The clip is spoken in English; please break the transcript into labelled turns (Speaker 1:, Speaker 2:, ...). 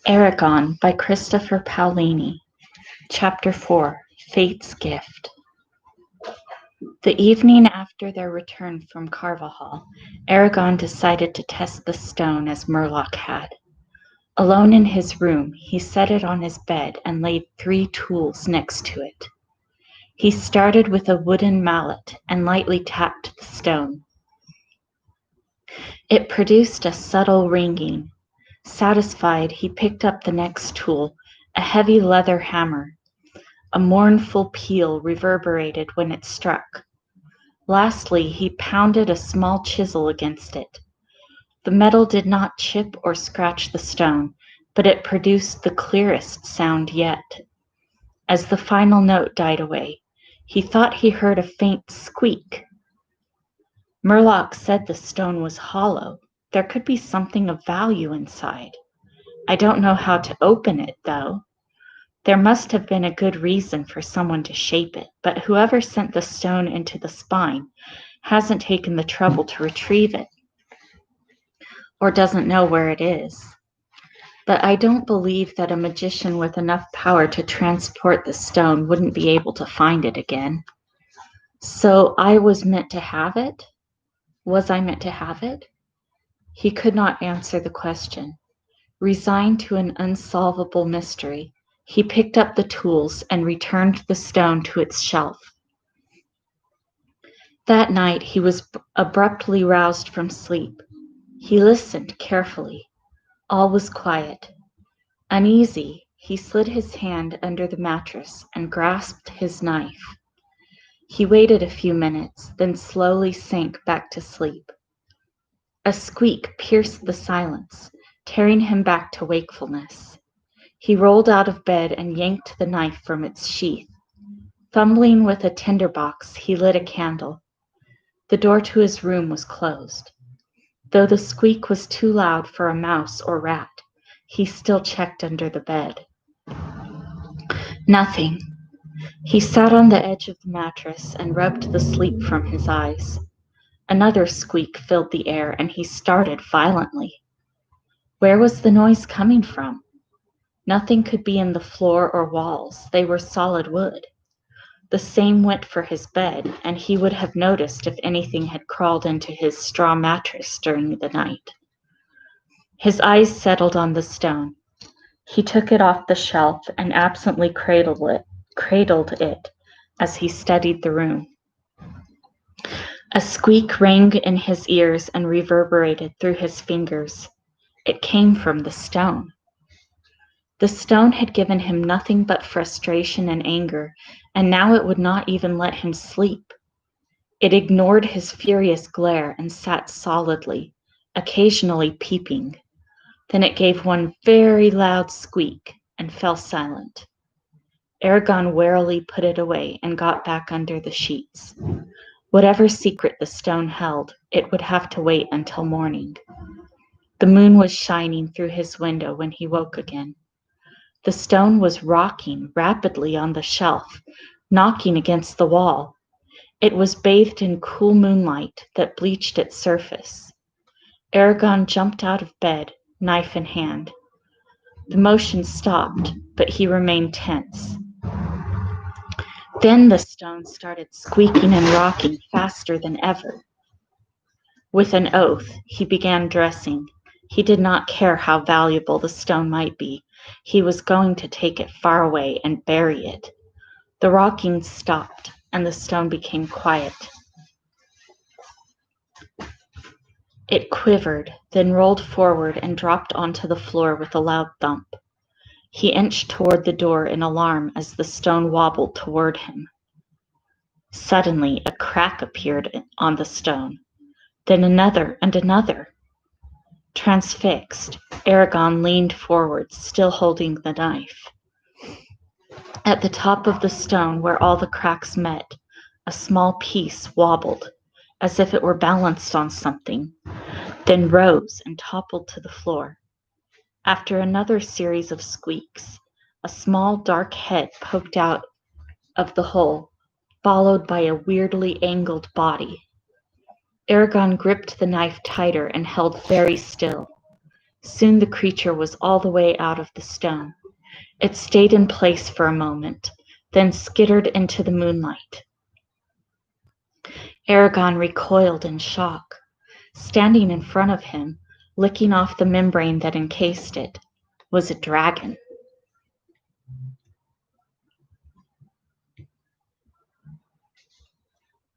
Speaker 1: Eragon by Christopher Paolini. Chapter 4 Fate's Gift. The evening after their return from Carvajal, Eragon decided to test the stone as Murloc had. Alone in his room, he set it on his bed and laid 3 tools next to it. He started with a wooden mallet and lightly tapped the stone. It produced a subtle ringing. Satisfied, he picked up the next tool, a heavy leather hammer. A mournful peal reverberated when it struck. Lastly, he pounded a small chisel against it. The metal did not chip or scratch the stone, but it produced the clearest sound yet. As the final note died away, he thought he heard a faint squeak. Murloc said the stone was hollow. There could be something of value inside. I don't know how to open it, though. There must have been a good reason for someone to shape it, but whoever sent the stone into the spine hasn't taken the trouble to retrieve it, or doesn't know where it is. But I don't believe that a magician with enough power to transport the stone wouldn't be able to find it again. So I was meant to have it? Was I meant to have it? He could not answer the question. Resigned to an unsolvable mystery, he picked up the tools and returned the stone to its shelf. That night he was abruptly roused from sleep. He listened carefully. All was quiet. Uneasy, he slid his hand under the mattress and grasped his knife. He waited a few minutes, then slowly sank back to sleep. A squeak pierced the silence, tearing him back to wakefulness. He rolled out of bed and yanked the knife from its sheath. Fumbling with a tinderbox, he lit a candle. The door to his room was closed. Though the squeak was too loud for a mouse or rat, he still checked under the bed. Nothing. He sat on the edge of the mattress and rubbed the sleep from his eyes. Another squeak filled the air, and he started violently. Where was the noise coming from? Nothing could be in the floor or walls. They were solid wood. The same went for his bed, and he would have noticed if anything had crawled into his straw mattress during the night. His eyes settled on the stone. He took it off the shelf and absently cradled it as he studied the room. A squeak rang in his ears and reverberated through his fingers. It came from the stone. The stone had given him nothing but frustration and anger, and now it would not even let him sleep. It ignored his furious glare and sat solidly, occasionally peeping. Then it gave one very loud squeak and fell silent. Eragon warily put it away and got back under the sheets. Whatever secret the stone held, it would have to wait until morning. The moon was shining through his window when he woke again. The stone was rocking rapidly on the shelf, knocking against the wall. It was bathed in cool moonlight that bleached its surface. Eragon jumped out of bed, knife in hand. The motion stopped, but he remained tense. Then the stone started squeaking and rocking faster than ever. With an oath, he began dressing. He did not care how valuable the stone might be. He was going to take it far away and bury it. The rocking stopped, and the stone became quiet. It quivered, then rolled forward and dropped onto the floor with a loud thump. He inched toward the door in alarm as the stone wobbled toward him. Suddenly, a crack appeared on the stone, then another and another. Transfixed, Eragon leaned forward, still holding the knife. At the top of the stone, where all the cracks met, a small piece wobbled, as if it were balanced on something, then rose and toppled to the floor. After another series of squeaks, a small dark head poked out of the hole, followed by a weirdly angled body. Eragon gripped the knife tighter and held very still. Soon the creature was all the way out of the stone. It stayed in place for a moment, then skittered into the moonlight. Eragon recoiled in shock. Standing in front of him, licking off the membrane that encased it, was a dragon.